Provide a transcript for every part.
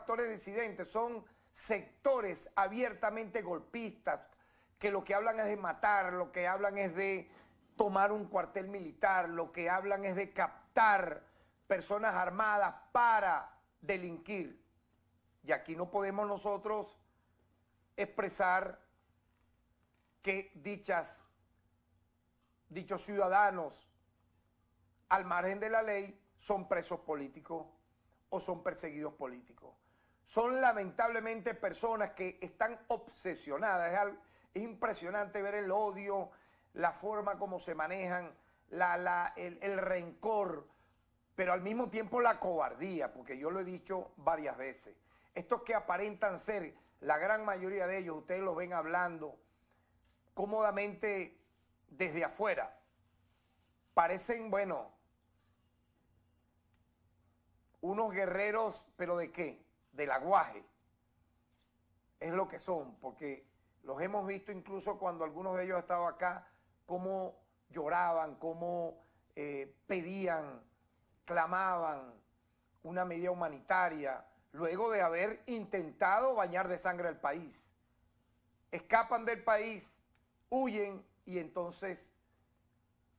factores disidentes, son sectores abiertamente golpistas, que lo que hablan es de matar, lo que hablan es de tomar un cuartel militar, lo que hablan es de captar personas armadas para delinquir. Y aquí no podemos nosotros expresar que dichos ciudadanos, al margen de la ley, son presos políticos o son perseguidos políticos. Son lamentablemente personas que están obsesionadas. Es impresionante ver el odio, la forma como se manejan, el rencor, pero al mismo tiempo la cobardía, porque yo lo he dicho varias veces. Estos que aparentan ser, la gran mayoría de ellos, ustedes los ven hablando cómodamente desde afuera, parecen, bueno, unos guerreros, pero ¿de qué? Del aguaje. Es lo que son, porque los hemos visto incluso cuando algunos de ellos han estado acá, cómo lloraban, cómo pedían, clamaban una medida humanitaria, luego de haber intentado bañar de sangre al país. Escapan del país, huyen y entonces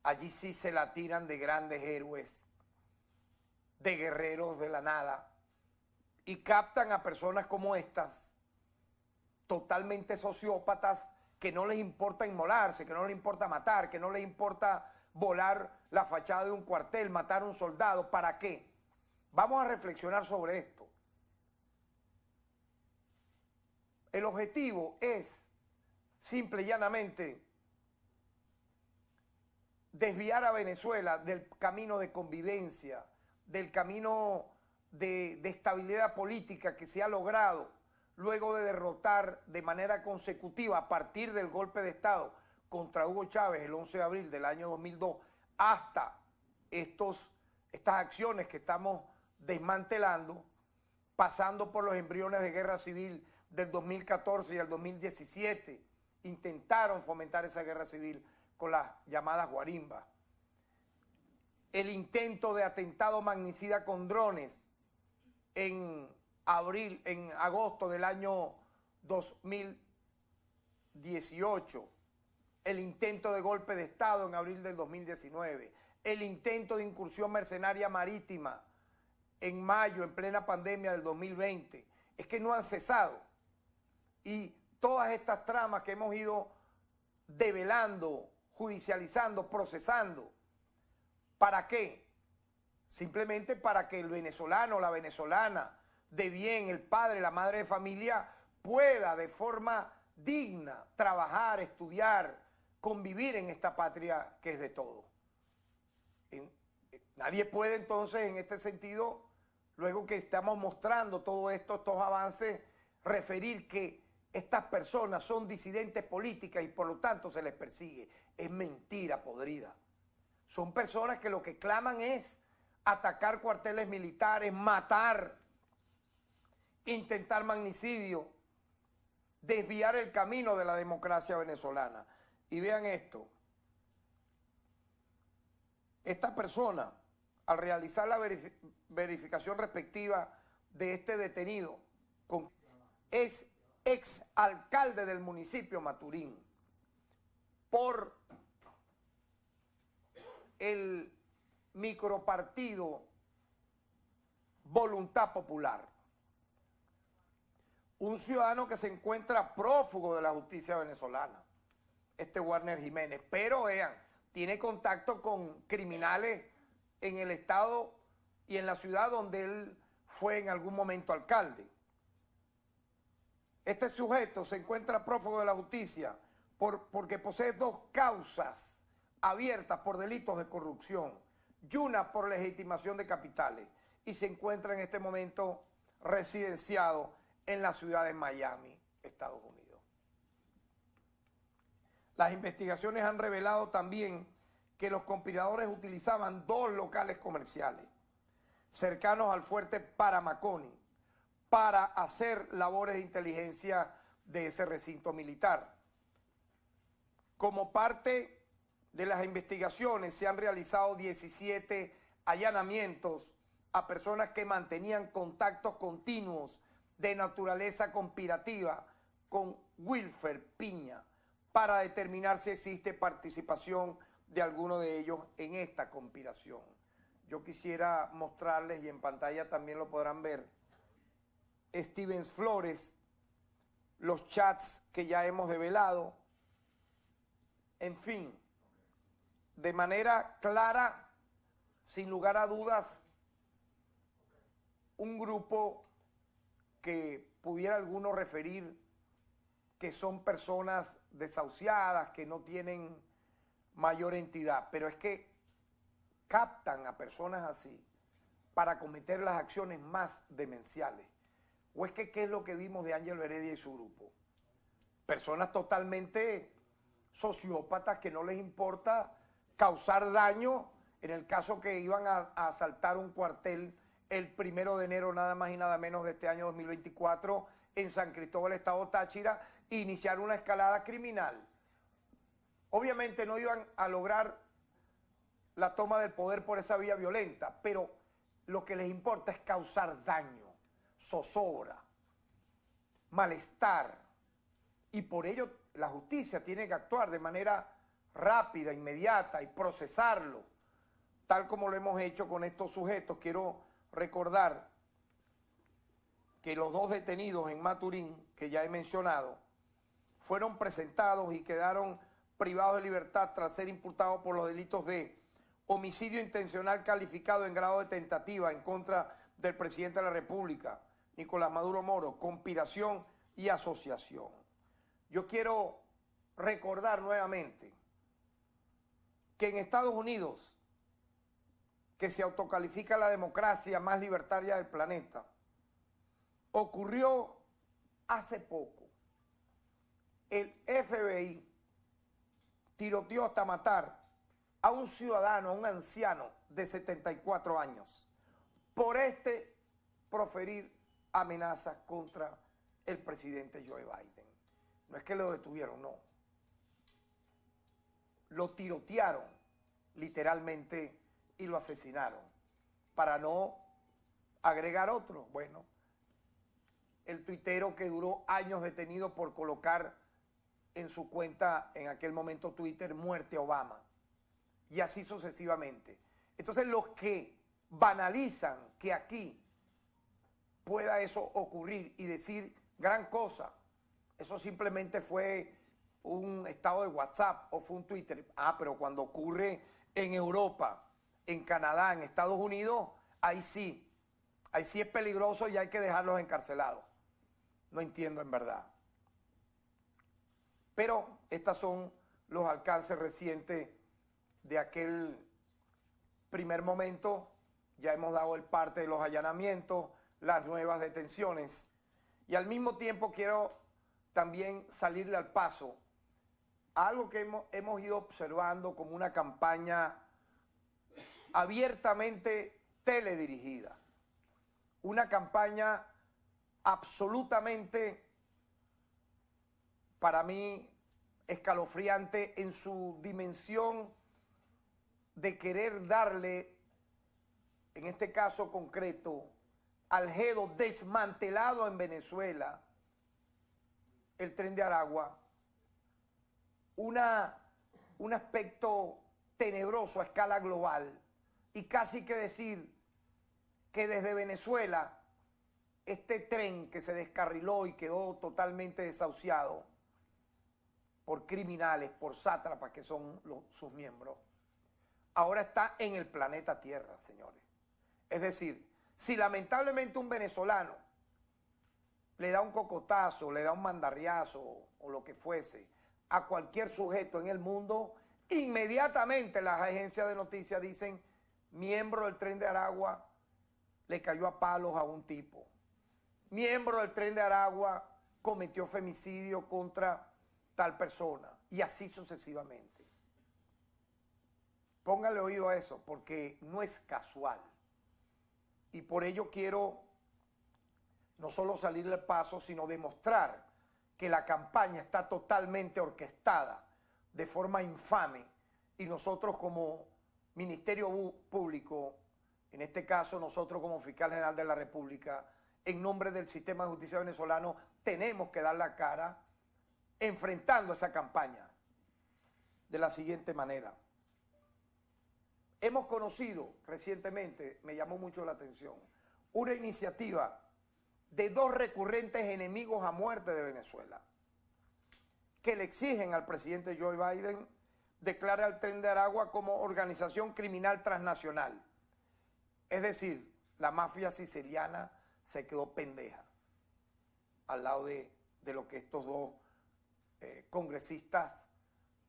allí sí se la tiran de grandes héroes, de guerreros de la nada, y captan a personas como estas, totalmente sociópatas, que no les importa inmolarse, que no les importa matar, que no les importa volar la fachada de un cuartel, matar a un soldado. ¿Para qué? Vamos a reflexionar sobre esto. El objetivo es simple y llanamente desviar a Venezuela del camino de convivencia, del camino de estabilidad política que se ha logrado luego de derrotar de manera consecutiva a partir del golpe de Estado contra Hugo Chávez el 11 de abril del año 2002 hasta estas acciones que estamos desmantelando, pasando por los embriones de guerra civil del 2014 y el 2017, intentaron fomentar esa guerra civil con las llamadas guarimbas. El intento de atentado magnicida con drones en agosto del año 2018, el intento de golpe de Estado en abril del 2019, el intento de incursión mercenaria marítima en mayo, en plena pandemia del 2020, es que no han cesado. Y todas estas tramas que hemos ido develando, judicializando, procesando, ¿para qué? Simplemente para que el venezolano o la venezolana de bien, el padre, la madre de familia, pueda de forma digna trabajar, estudiar, convivir en esta patria que es de todos. Nadie puede entonces en este sentido, luego que estamos mostrando todo esto, estos avances, referir que estas personas son disidentes políticas y por lo tanto se les persigue. Es mentira podrida. Son personas que lo que claman es atacar cuarteles militares, matar, intentar magnicidio, desviar el camino de la democracia venezolana. Y vean esto, esta persona, al realizar la verificación respectiva de este detenido, es exalcalde del municipio Maturín, por el micropartido Voluntad Popular. Un ciudadano que se encuentra prófugo de la justicia venezolana, este Warner Jiménez, pero vean, tiene contacto con criminales en el estado y en la ciudad donde él fue en algún momento alcalde. Este sujeto se encuentra prófugo de la justicia porque posee dos causas abiertas por delitos de corrupción y una por legitimación de capitales, y se encuentra en este momento residenciado en la ciudad de Miami, Estados Unidos. Las investigaciones han revelado también que los conspiradores utilizaban dos locales comerciales cercanos al fuerte Paramaconi para hacer labores de inteligencia de ese recinto militar. Como parte de las investigaciones se han realizado 17 allanamientos a personas que mantenían contactos continuos de naturaleza conspirativa con Wilfer Piña para determinar si existe participación de alguno de ellos en esta conspiración. Yo quisiera mostrarles, y en pantalla también lo podrán ver, Stevens Flores, los chats que ya hemos develado, en fin, de manera clara, sin lugar a dudas, un grupo que pudiera alguno referir que son personas desahuciadas, que no tienen mayor entidad, pero es que captan a personas así para cometer las acciones más demenciales. ¿O es que qué es lo que vimos de Ángelo Heredia y su grupo? Personas totalmente sociópatas que no les importa causar daño, en el caso que iban a asaltar un cuartel el 1 de enero nada más y nada menos de este año 2024 en San Cristóbal, Estado Táchira, e iniciar una escalada criminal. Obviamente no iban a lograr la toma del poder por esa vía violenta, pero lo que les importa es causar daño, zozobra, malestar, y por ello la justicia tiene que actuar de manera rápida, inmediata y procesarlo, tal como lo hemos hecho con estos sujetos. Quiero recordar que los 2 detenidos en Maturín, que ya he mencionado, fueron presentados y quedaron privados de libertad tras ser imputados por los delitos de homicidio intencional calificado en grado de tentativa en contra del presidente de la República, Nicolás Maduro Moro, conspiración y asociación. Yo quiero recordar nuevamente que en Estados Unidos, que se autocalifica la democracia más libertaria del planeta, ocurrió hace poco. El FBI tiroteó hasta matar a un ciudadano, a un anciano de 74 años, por proferir amenazas contra el presidente Joe Biden. No es que lo detuvieron, no. Lo tirotearon literalmente y lo asesinaron. Para no agregar otro, bueno, el tuitero que duró años detenido por colocar en su cuenta, en aquel momento Twitter, muerte Obama, y así sucesivamente. Entonces los que banalizan que aquí pueda eso ocurrir y decir gran cosa, eso simplemente fue un estado de WhatsApp o fue un Twitter. Pero cuando ocurre en Europa, en Canadá, en Estados Unidos, ahí sí es peligroso y hay que dejarlos encarcelados. No entiendo en verdad. Pero estos son los alcances recientes de aquel primer momento. Ya hemos dado el parte de los allanamientos, las nuevas detenciones, y al mismo tiempo quiero también salirle al paso a algo que hemos ido observando como una campaña abiertamente teledirigida, una campaña absolutamente, para mí, escalofriante en su dimensión de querer darle, en este caso concreto, al GEDO desmantelado en Venezuela, el Tren de Aragua, un aspecto tenebroso a escala global, y casi que decir que desde Venezuela este tren que se descarriló y quedó totalmente desahuciado por criminales, por sátrapas que son sus miembros, ahora está en el planeta Tierra, señores. Es decir, si lamentablemente un venezolano le da un cocotazo, le da un mandarriazo o lo que fuese a cualquier sujeto en el mundo, inmediatamente las agencias de noticias dicen: miembro del Tren de Aragua le cayó a palos a un tipo, miembro del Tren de Aragua cometió femicidio contra tal persona, y así sucesivamente. Póngale oído a eso, porque no es casual. Y por ello quiero no solo salirle al paso, sino demostrar que la campaña está totalmente orquestada de forma infame, y nosotros como Ministerio Público, en este caso nosotros como Fiscal General de la República, en nombre del sistema de justicia venezolano, tenemos que dar la cara enfrentando esa campaña de la siguiente manera. Hemos conocido recientemente, me llamó mucho la atención, una iniciativa de dos recurrentes enemigos a muerte de Venezuela, que le exigen al presidente Joe Biden declarar al Tren de Aragua como organización criminal transnacional. Es decir, la mafia siciliana se quedó pendeja al lado de lo que estos dos congresistas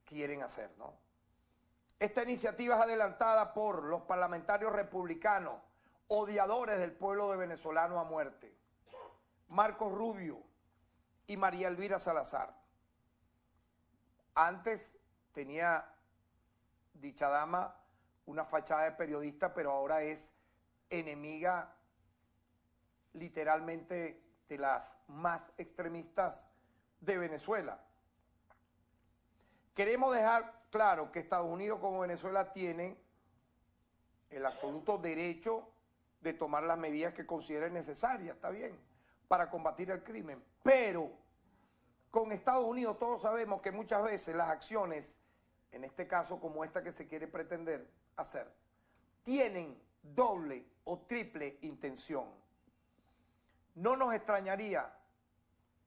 quieren hacer, ¿no? Esta iniciativa es adelantada por los parlamentarios republicanos, odiadores del pueblo de venezolano a muerte, Marco Rubio y María Elvira Salazar. Antes tenía dicha dama una fachada de periodista, pero ahora es enemiga literalmente de las más extremistas de Venezuela. Queremos dejar claro que Estados Unidos como Venezuela tienen el absoluto derecho de tomar las medidas que consideren necesarias, está bien, para combatir el crimen, pero con Estados Unidos todos sabemos que muchas veces las acciones, en este caso como esta que se quiere pretender hacer, tienen doble o triple intención. No nos extrañaría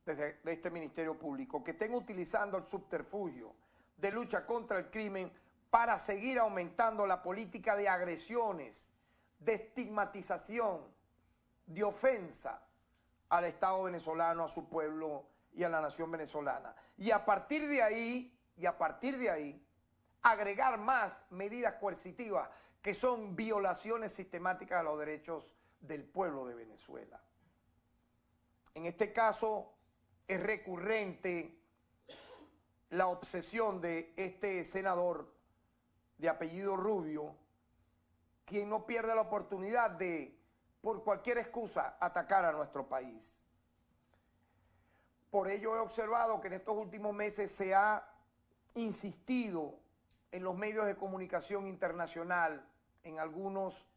desde este Ministerio Público que estén utilizando el subterfugio de lucha contra el crimen para seguir aumentando la política de agresiones, de estigmatización, de ofensa al Estado venezolano, a su pueblo y a la nación venezolana. Y a partir de ahí, agregar más medidas coercitivas que son violaciones sistemáticas a los derechos del pueblo de Venezuela. En este caso es recurrente la obsesión de este senador de apellido Rubio, quien no pierde la oportunidad de, por cualquier excusa, atacar a nuestro país. Por ello he observado que en estos últimos meses se ha insistido en los medios de comunicación internacional, en algunos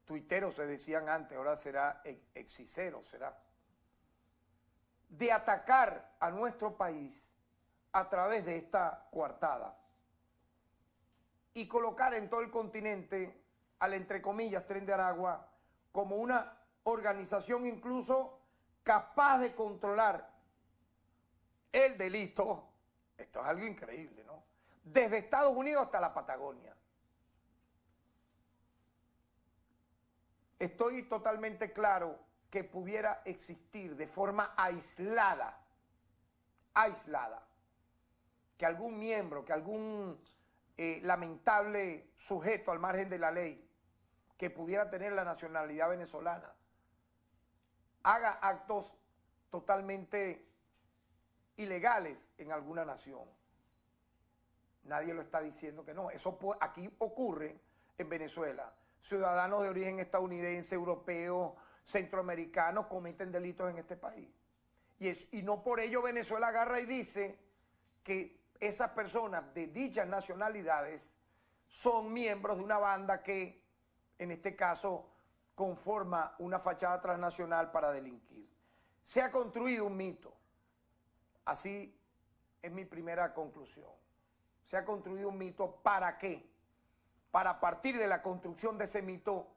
tuiteros se decían antes, ahora será exiceros, será, de atacar a nuestro país a través de esta coartada y colocar en todo el continente al, entre comillas, Tren de Aragua como una organización incluso capaz de controlar el delito. Esto es algo increíble, ¿no? Desde Estados Unidos hasta la Patagonia. Estoy totalmente claro que pudiera existir de forma aislada, que algún miembro, que algún lamentable sujeto al margen de la ley, que pudiera tener la nacionalidad venezolana, haga actos totalmente ilegales en alguna nación. Nadie lo está diciendo que no. Eso aquí ocurre en Venezuela. Ciudadanos de origen estadounidense, europeo, centroamericanos cometen delitos en este país. Y no por ello Venezuela agarra y dice que esas personas de dichas nacionalidades son miembros de una banda que, en este caso, conforma una fachada transnacional para delinquir. Se ha construido un mito. Así es mi primera conclusión. Se ha construido un mito, ¿para qué? Para, a partir de la construcción de ese mito,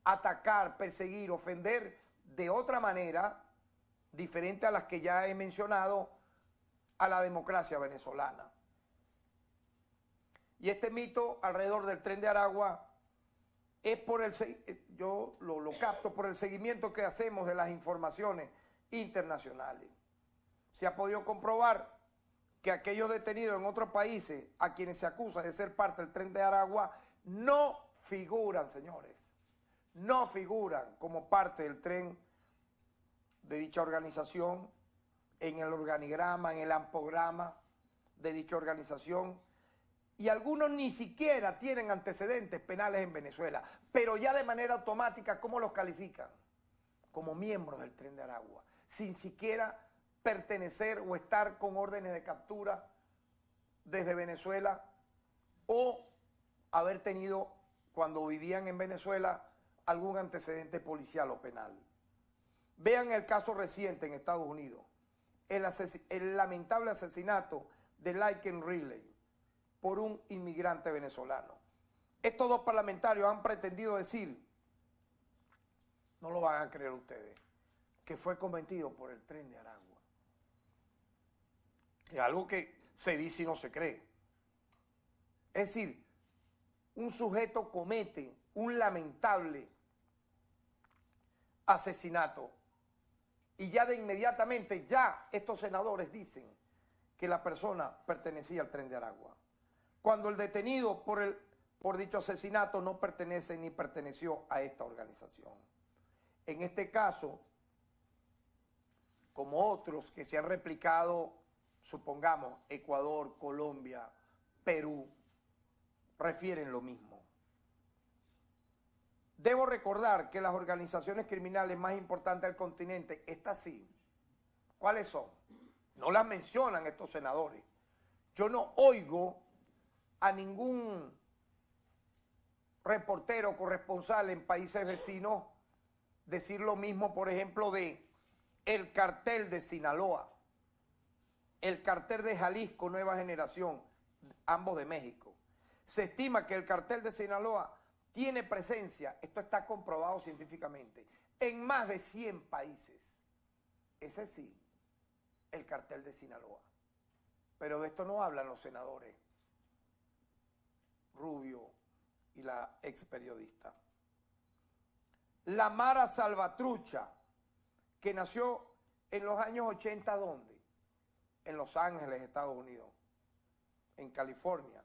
atacar, perseguir, ofender de otra manera, diferente a las que ya he mencionado, a la democracia venezolana. Y este mito alrededor del Tren de Aragua es yo lo capto por el seguimiento que hacemos de las informaciones internacionales. Se ha podido comprobar que aquellos detenidos en otros países a quienes se acusa de ser parte del Tren de Aragua no figuran, señores, no figuran como parte del tren de dicha organización, en el organigrama, en el ampograma de dicha organización, y algunos ni siquiera tienen antecedentes penales en Venezuela, pero ya de manera automática, ¿cómo los califican? Como miembros del Tren de Aragua, sin siquiera pertenecer o estar con órdenes de captura desde Venezuela o haber tenido, cuando vivían en Venezuela, algún antecedente policial o penal. Vean el caso reciente en Estados Unidos, el lamentable asesinato de Laken Riley por un inmigrante venezolano. Estos dos parlamentarios han pretendido decir, no lo van a creer ustedes, que fue cometido por el Tren de Aragua. Es algo que se dice y no se cree. Es decir, un sujeto comete un lamentable asesinato y ya de inmediatamente ya estos senadores dicen que la persona pertenecía al Tren de Aragua, cuando el detenido por dicho asesinato no pertenece ni perteneció a esta organización. En este caso, como otros que se han replicado, supongamos, Ecuador, Colombia, Perú, refieren lo mismo. Debo recordar que las organizaciones criminales más importantes del continente, estas sí, ¿cuáles son? No las mencionan estos senadores. Yo no oigo a ningún reportero corresponsal en países vecinos decir lo mismo, por ejemplo, de el cartel de Sinaloa, el cartel de Jalisco Nueva Generación, ambos de México. Se estima que el cartel de Sinaloa tiene presencia, esto está comprobado científicamente, en más de 100 países. Ese sí, el cartel de Sinaloa. Pero de esto no hablan los senadores Rubio y la ex periodista. La Mara Salvatrucha, que nació en los años 80, ¿dónde? En Los Ángeles, Estados Unidos, en California.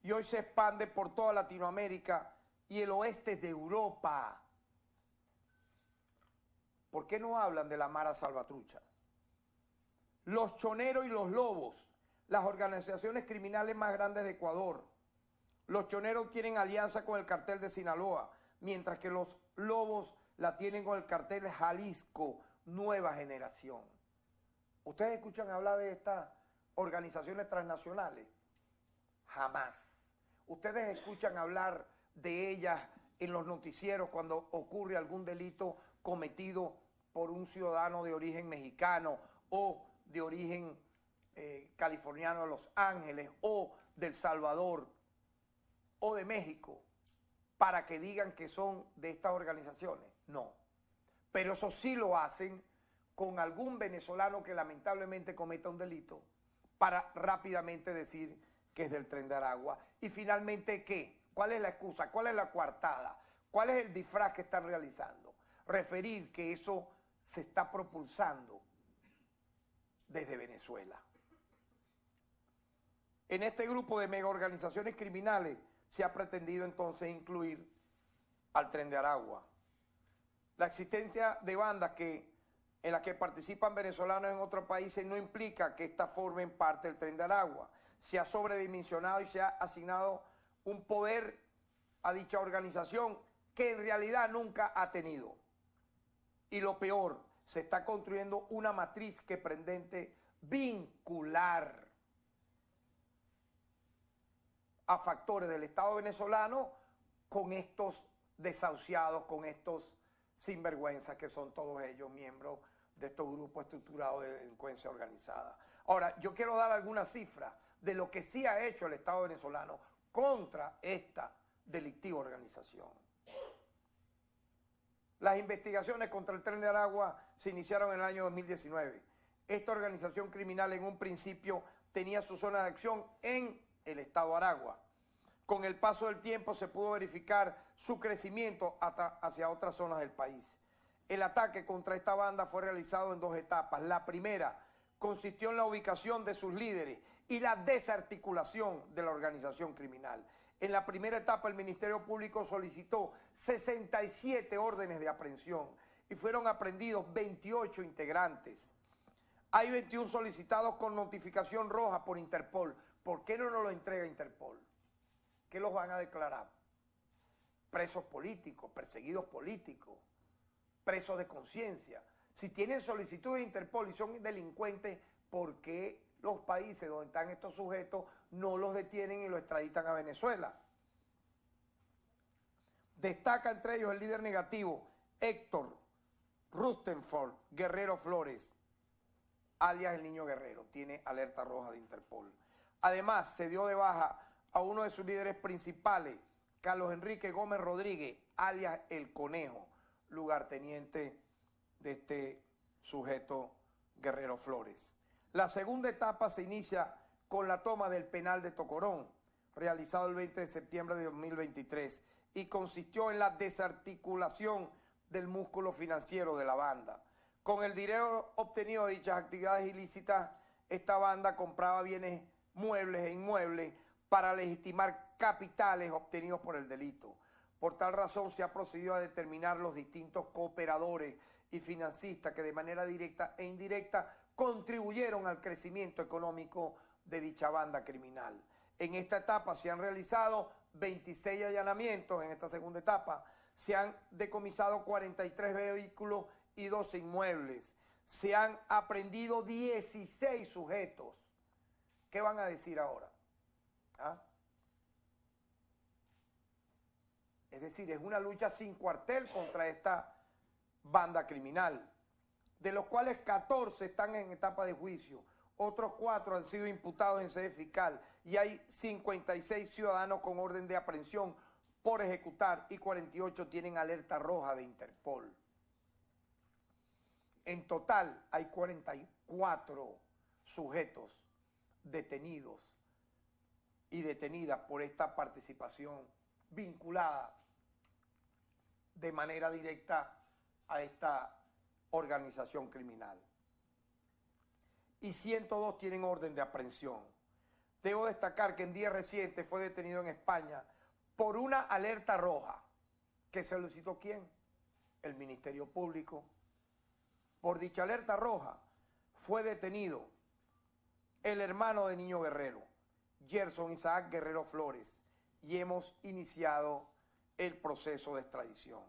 Y hoy se expande por toda Latinoamérica y el oeste de Europa. ¿Por qué no hablan de la Mara Salvatrucha? Los choneros y los lobos, las organizaciones criminales más grandes de Ecuador. Los choneros tienen alianza con el cartel de Sinaloa, mientras que los lobos la tienen con el cartel Jalisco Nueva Generación. ¿Ustedes escuchan hablar de estas organizaciones transnacionales? Jamás. ¿Ustedes escuchan hablar de ellas en los noticieros cuando ocurre algún delito cometido por un ciudadano de origen mexicano o de origen californiano de Los Ángeles o de El Salvador o de México, para que digan que son de estas organizaciones? No. Pero eso sí lo hacen con algún venezolano que lamentablemente cometa un delito, para rápidamente decir que es del Tren de Aragua. Y finalmente, ¿qué? ¿Cuál es la excusa? ¿Cuál es la coartada? ¿Cuál es el disfraz que están realizando? Referir que eso se está propulsando desde Venezuela. En este grupo de megaorganizaciones criminales se ha pretendido entonces incluir al Tren de Aragua. La existencia de bandas en las que participan venezolanos en otros países no implica que éstas formen parte del Tren de Aragua. Se ha sobredimensionado y se ha asignado un poder a dicha organización que en realidad nunca ha tenido. Y lo peor, se está construyendo una matriz que pretende vincular a factores del Estado venezolano con estos desahuciados, con estos sinvergüenzas que son todos ellos miembros de estos grupos estructurados de delincuencia organizada. Ahora, yo quiero dar algunas cifras de lo que sí ha hecho el Estado venezolano contra esta delictiva organización. Las investigaciones contra el Tren de Aragua se iniciaron en el año 2019. Esta organización criminal en un principio tenía su zona de acción en el estado Aragua. Con el paso del tiempo se pudo verificar su crecimiento hacia otras zonas del país. El ataque contra esta banda fue realizado en dos etapas. La primera consistió en la ubicación de sus líderes y la desarticulación de la organización criminal. En la primera etapa el Ministerio Público solicitó 67 órdenes de aprehensión y fueron aprehendidos 28 integrantes. Hay 21 solicitados con notificación roja por Interpol. ¿Por qué no nos lo entrega Interpol? ¿Qué los van a declarar? Presos políticos, perseguidos políticos, presos de conciencia. Si tienen solicitud de Interpol y son delincuentes, ¿por qué los países donde están estos sujetos no los detienen y los extraditan a Venezuela? Destaca entre ellos el líder negativo, Héctor Rustenford Guerrero Flores, alias el Niño Guerrero, tiene alerta roja de Interpol. Además, se dio de baja a uno de sus líderes principales, Carlos Enrique Gómez Rodríguez, alias El Conejo, lugarteniente de este sujeto Guerrero Flores. La segunda etapa se inicia con la toma del penal de Tocorón, realizado el 20 de septiembre de 2023, y consistió en la desarticulación del músculo financiero de la banda. Con el dinero obtenido de dichas actividades ilícitas, esta banda compraba bienes muebles e inmuebles para legitimar capitales obtenidos por el delito. Por tal razón se ha procedido a determinar los distintos cooperadores y financistas que de manera directa e indirecta contribuyeron al crecimiento económico de dicha banda criminal. En esta etapa se han realizado 26 allanamientos, en esta segunda etapa se han decomisado 43 vehículos y 12 inmuebles. Se han aprehendido 16 sujetos. ¿Qué van a decir ahora? ¿Ah? Es decir, es una lucha sin cuartel contra esta banda criminal, de los cuales 14 están en etapa de juicio, otros 4 han sido imputados en sede fiscal y hay 56 ciudadanos con orden de aprehensión por ejecutar y 48 tienen alerta roja de Interpol. En total hay 44 sujetos detenidos y detenidas por esta participación vinculada de manera directa a esta organización criminal. Y 102 tienen orden de aprehensión. Debo destacar que en días recientes fue detenido en España por una alerta roja. ¿Que solicitó quién? El Ministerio Público. Por dicha alerta roja fue detenido el hermano de Niño Guerrero, Gerson Isaac Guerrero Flores, y hemos iniciado el proceso de extradición.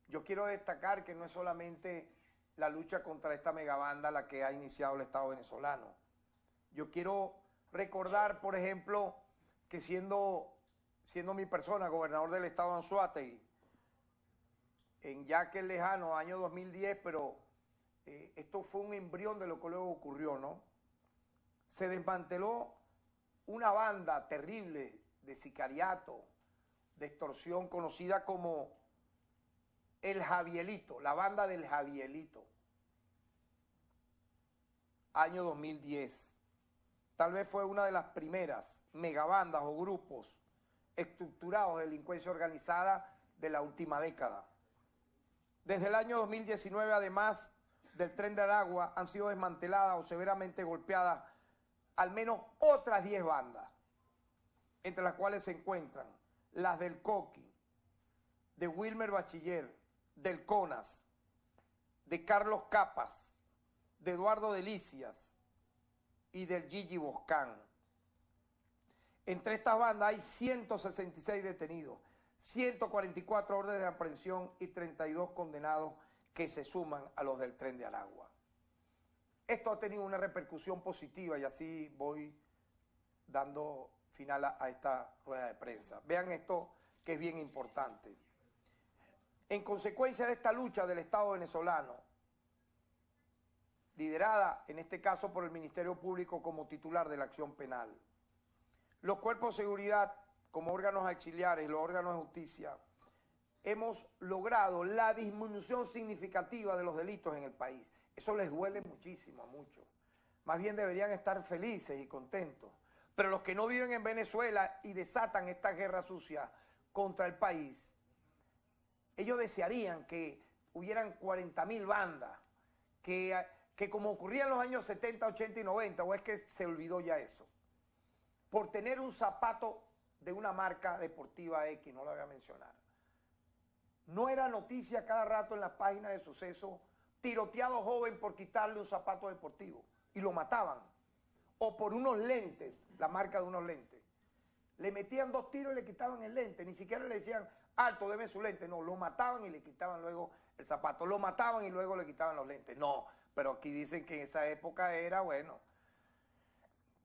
Yo quiero destacar que no es solamente la lucha contra esta megabanda la que ha iniciado el Estado venezolano. Yo quiero recordar, por ejemplo, que siendo mi persona gobernador del Estado de Anzoátegui, en ya que lejano, año 2010, pero esto fue un embrión de lo que luego ocurrió, ¿no? Se desmanteló una banda terrible de sicariato, de extorsión, conocida como el Javielito, la banda del Javielito, año 2010. Tal vez fue una de las primeras megabandas o grupos estructurados de delincuencia organizada de la última década. Desde el año 2019, además del Tren de Aragua, han sido desmanteladas o severamente golpeadas al menos otras 10 bandas, entre las cuales se encuentran las del Coqui, de Wilmer Bachiller, del CONAS, de Carlos Capas, de Eduardo Delicias y del Gigi Boscán. Entre estas bandas hay 166 detenidos, 144 órdenes de aprehensión y 32 condenados que se suman a los del Tren de Aragua. Esto ha tenido una repercusión positiva y así voy dando final a esta rueda de prensa. Vean esto que es bien importante. En consecuencia de esta lucha del Estado venezolano, liderada en este caso por el Ministerio Público como titular de la acción penal, los cuerpos de seguridad como órganos auxiliares y los órganos de justicia, hemos logrado la disminución significativa de los delitos en el país. Eso les duele muchísimo a muchos. Más bien deberían estar felices y contentos. Pero los que no viven en Venezuela y desatan esta guerra sucia contra el país, ellos desearían que hubieran 40.000 bandas, que como ocurría en los años 70, 80 y 90, o es que se olvidó ya eso, por tener un zapato de una marca deportiva X, no la voy a mencionar. No era noticia cada rato en las páginas de sucesos, tiroteado joven por quitarle un zapato deportivo y lo mataban. O por unos lentes, la marca de unos lentes. Le metían 2 tiros y le quitaban el lente, ni siquiera le decían, alto, deme su lente. No, lo mataban y le quitaban luego el zapato. Lo mataban y luego le quitaban los lentes. No, pero aquí dicen que en esa época era, bueno,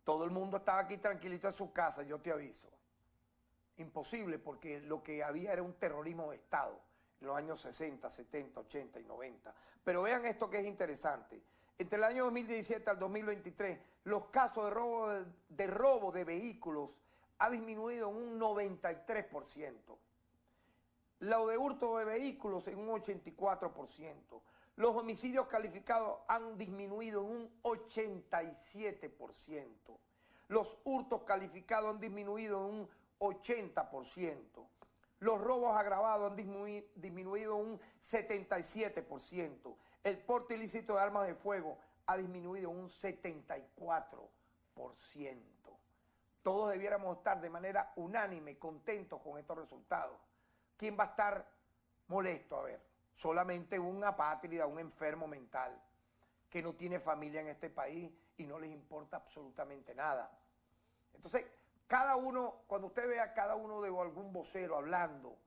todo el mundo estaba aquí tranquilito en su casa, yo te aviso. imposible, porque lo que había era un terrorismo de Estado en los años 60, 70, 80 y 90. Pero vean esto que es interesante. Entre el año 2017 al 2023, los casos de robo de vehículos ha disminuido en un 93%. Lo de hurto de vehículos en un 84%. Los homicidios calificados han disminuido en un 87%. Los hurtos calificados han disminuido en un 80%. Los robos agravados han disminuido en un 77%. El porte ilícito de armas de fuego ha disminuido en un 74%. Todos debiéramos estar de manera unánime contentos con estos resultados. ¿Quién va a estar molesto? A ver, solamente un apátrida, un enfermo mental que no tiene familia en este país y no les importa absolutamente nada. Entonces, cada uno, cuando usted vea a cada uno de algún vocero hablando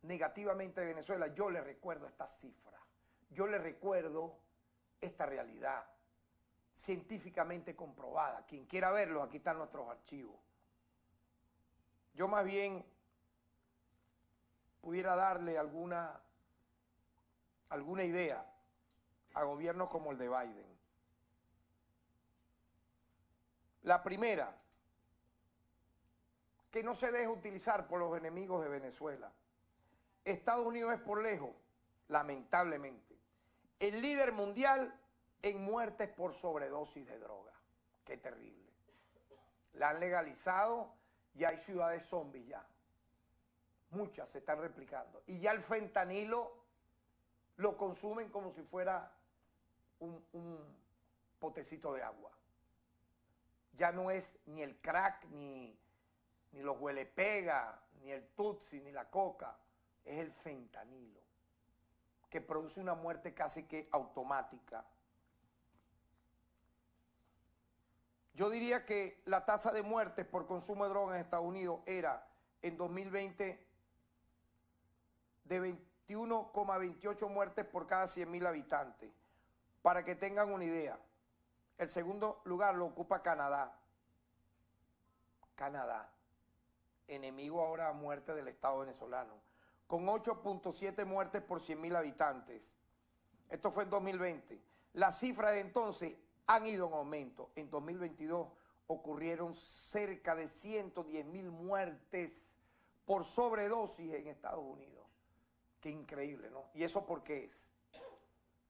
negativamente de Venezuela, yo le recuerdo estas cifras, yo le recuerdo esta realidad científicamente comprobada. Quien quiera verlos, aquí están nuestros archivos. Yo más bien pudiera darle alguna idea a gobiernos como el de Biden. La primera, que no se deje utilizar por los enemigos de Venezuela. Estados Unidos es por lejos, lamentablemente, el líder mundial en muertes por sobredosis de droga. Qué terrible. La han legalizado y hay ciudades zombies ya. Muchas se están replicando. Y ya el fentanilo lo consumen como si fuera un potecito de agua. Ya no es ni el crack, ni los huelepega, ni el tutsi, ni la coca. Es el fentanilo, que produce una muerte casi que automática. Yo diría que la tasa de muertes por consumo de drogas en Estados Unidos era en 2020 de 21,28 muertes por cada 100.000 habitantes. Para que tengan una idea, el segundo lugar lo ocupa Canadá. Canadá, enemigo ahora a muerte del Estado venezolano, con 8,7 muertes por 100.000 habitantes. Esto fue en 2020. Las cifras de entonces han ido en aumento. En 2022 ocurrieron cerca de 110.000 muertes por sobredosis en Estados Unidos. Qué increíble, ¿no? ¿Y eso por qué es?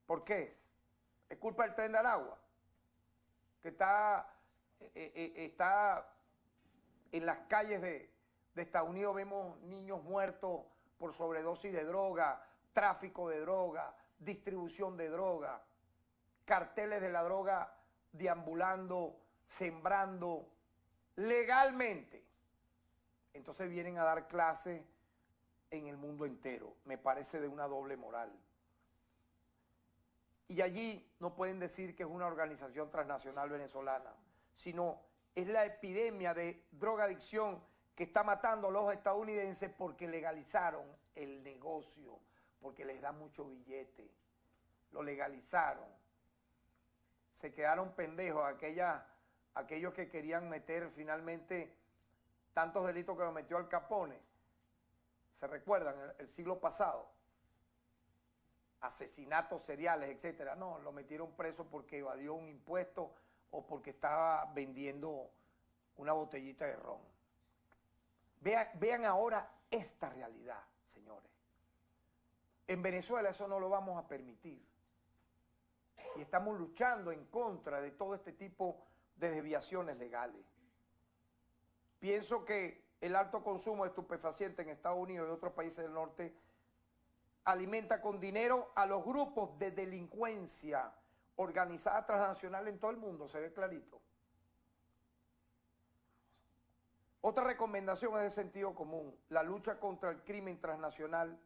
¿Por qué es? ¿Es culpa del Tren de Aragua? Que está en las calles de Estados Unidos, vemos niños muertos por sobredosis de droga, tráfico de droga, distribución de droga, carteles de la droga deambulando, sembrando legalmente. Entonces vienen a dar clases en el mundo entero. Me parece de una doble moral. Y allí no pueden decir que es una organización transnacional venezolana, sino es la epidemia de drogadicción que está matando a los estadounidenses porque legalizaron el negocio, porque les da mucho billete. Lo legalizaron. Se quedaron pendejos aquellos que querían meter finalmente tantos delitos que metió Al Capone. ¿Se recuerdan? El siglo pasado. Asesinatos seriales, etcétera. No, lo metieron preso porque evadió un impuesto o porque estaba vendiendo una botellita de ron. Vean ahora esta realidad, señores. En Venezuela eso no lo vamos a permitir. Y estamos luchando en contra de todo este tipo de desviaciones legales. Pienso que el alto consumo de estupefacientes en Estados Unidos y otros países del norte alimenta con dinero a los grupos de delincuencia organizada transnacional en todo el mundo, se ve clarito. Otra recomendación es de sentido común. La lucha contra el crimen transnacional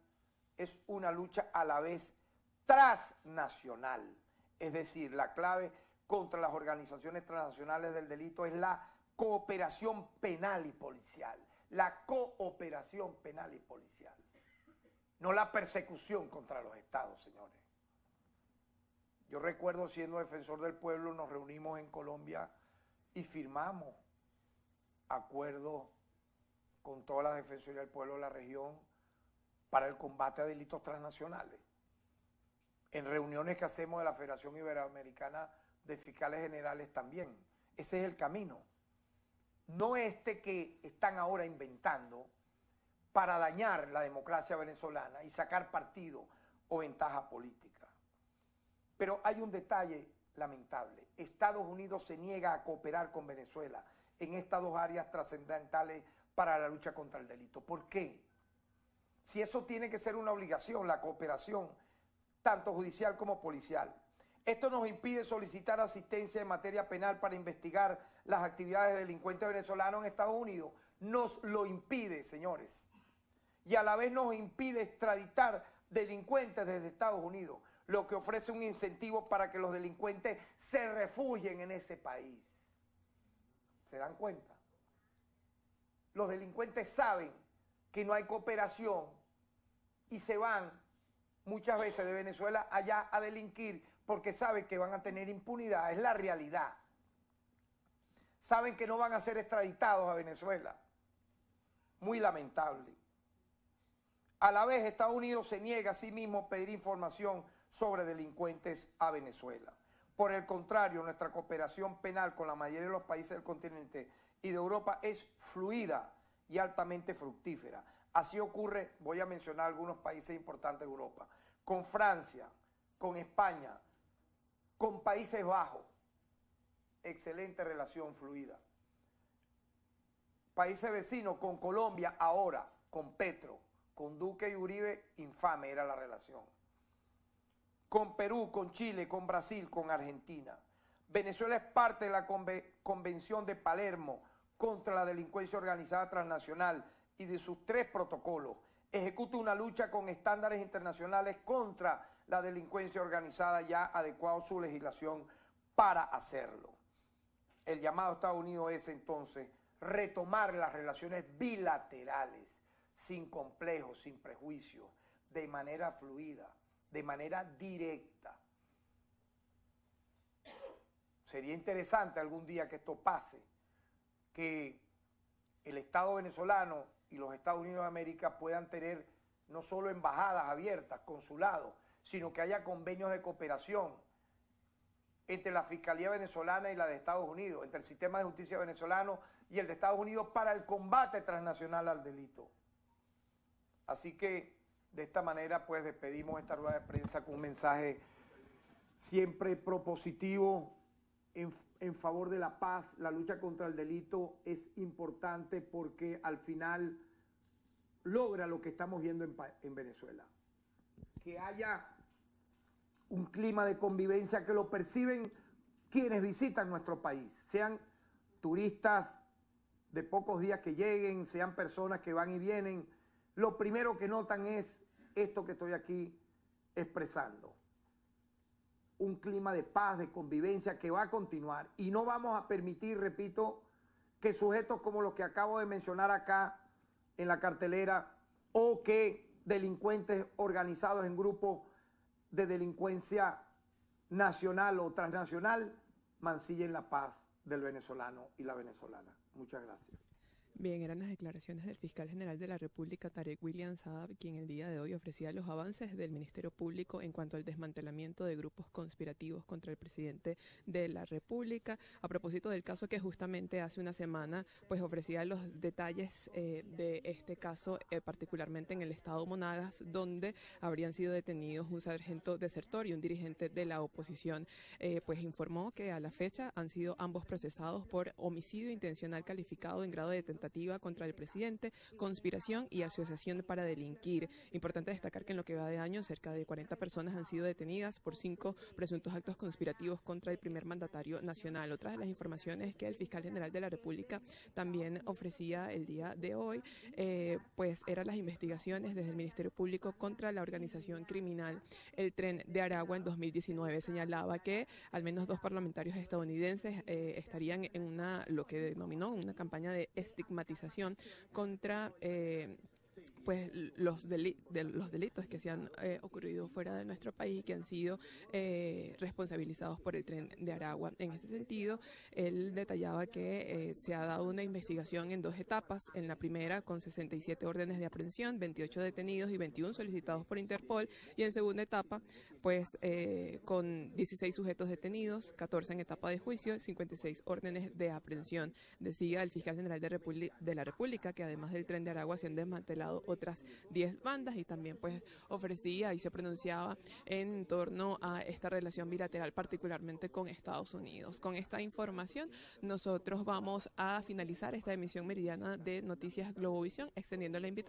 es una lucha a la vez transnacional. Es decir, la clave contra las organizaciones transnacionales del delito es la cooperación penal y policial. La cooperación penal y policial. No la persecución contra los estados, señores. Yo recuerdo, siendo defensor del pueblo, nos reunimos en Colombia y firmamos acuerdos con toda la Defensoría del Pueblo de la región para el combate a delitos transnacionales. En reuniones que hacemos de la Federación Iberoamericana de Fiscales Generales también. Ese es el camino. No este que están ahora inventando para dañar la democracia venezolana y sacar partido o ventaja política. Pero hay un detalle lamentable. Estados Unidos se niega a cooperar con Venezuela en estas dos áreas trascendentales para la lucha contra el delito. ¿Por qué? Si eso tiene que ser una obligación, la cooperación, tanto judicial como policial. Esto nos impide solicitar asistencia en materia penal para investigar las actividades de delincuentes venezolanos en Estados Unidos. Nos lo impide, señores. Y a la vez nos impide extraditar delincuentes desde Estados Unidos, lo que ofrece un incentivo para que los delincuentes se refugien en ese país. ¿Se dan cuenta? Los delincuentes saben que no hay cooperación y se van muchas veces de Venezuela allá a delinquir porque saben que van a tener impunidad. Es la realidad. Saben que no van a ser extraditados a Venezuela. Muy lamentable. A la vez, Estados Unidos se niega a sí mismo a pedir información sobre delincuentes a Venezuela. Por el contrario, nuestra cooperación penal con la mayoría de los países del continente y de Europa es fluida y altamente fructífera. Así ocurre, voy a mencionar algunos países importantes de Europa, con Francia, con España, con Países Bajos, excelente relación fluida. Países vecinos, con Colombia ahora, con Petro, con Duque y Uribe, infame era la relación. Con Perú, con Chile, con Brasil, con Argentina. Venezuela es parte de la Convención de Palermo contra la delincuencia organizada transnacional y de sus 3 protocolos. Ejecuta una lucha con estándares internacionales contra la delincuencia organizada, ya adecuado su legislación para hacerlo. El llamado a Estados Unidos es entonces retomar las relaciones bilaterales, sin complejos, sin prejuicios, de manera fluida, de manera directa. Sería interesante algún día que esto pase, que el Estado venezolano y los Estados Unidos de América puedan tener no solo embajadas abiertas, consulados, sino que haya convenios de cooperación entre la Fiscalía venezolana y la de Estados Unidos, entre el sistema de justicia venezolano y el de Estados Unidos para el combate transnacional al delito. Así que de esta manera pues despedimos esta rueda de prensa con un mensaje siempre propositivo en favor de la paz. La lucha contra el delito es importante porque al final logra lo que estamos viendo en Venezuela. Que haya un clima de convivencia que lo perciben quienes visitan nuestro país, sean turistas de pocos días que lleguen, sean personas que van y vienen. Lo primero que notan es esto que estoy aquí expresando. Un clima de paz, de convivencia que va a continuar. Y no vamos a permitir, repito, que sujetos como los que acabo de mencionar acá en la cartelera o que delincuentes organizados en grupos de delincuencia nacional o transnacional mancillen la paz del venezolano y la venezolana. Muchas gracias. Bien, eran las declaraciones del fiscal general de la República, Tarek William Saab, quien el día de hoy ofrecía los avances del Ministerio Público en cuanto al desmantelamiento de grupos conspirativos contra el presidente de la República. A propósito del caso que justamente hace una semana pues ofrecía los detalles de este caso, particularmente en el estado Monagas, donde habrían sido detenidos un sargento desertor y un dirigente de la oposición. Pues informó que a la fecha han sido ambos procesados por homicidio intencional calificado en grado de tentativa contra el presidente, conspiración y asociación para delinquir. Importante destacar que en lo que va de año, cerca de 40 personas han sido detenidas por 5 presuntos actos conspirativos contra el primer mandatario nacional. Otra de las informaciones que el fiscal general de la República también ofrecía el día de hoy, pues eran las investigaciones desde el Ministerio Público contra la organización criminal El Tren de Aragua en 2019. Señalaba que al menos 2 parlamentarios estadounidenses estarían en lo que denominó una campaña de estigmatización contra pues los delitos que se han ocurrido fuera de nuestro país y que han sido responsabilizados por el Tren de Aragua. En ese sentido, él detallaba que se ha dado una investigación en 2 etapas. En la primera, con 67 órdenes de aprehensión, 28 detenidos y 21 solicitados por Interpol. Y en segunda etapa, pues con 16 sujetos detenidos, 14 en etapa de juicio, 56 órdenes de aprehensión. Decía el fiscal general de la República que además del Tren de Aragua se han desmantelado otras 10 bandas, y también pues ofrecía y se pronunciaba en torno a esta relación bilateral, particularmente con Estados Unidos. Con esta información nosotros vamos a finalizar esta emisión meridiana de Noticias Globovisión, extendiendo la invitación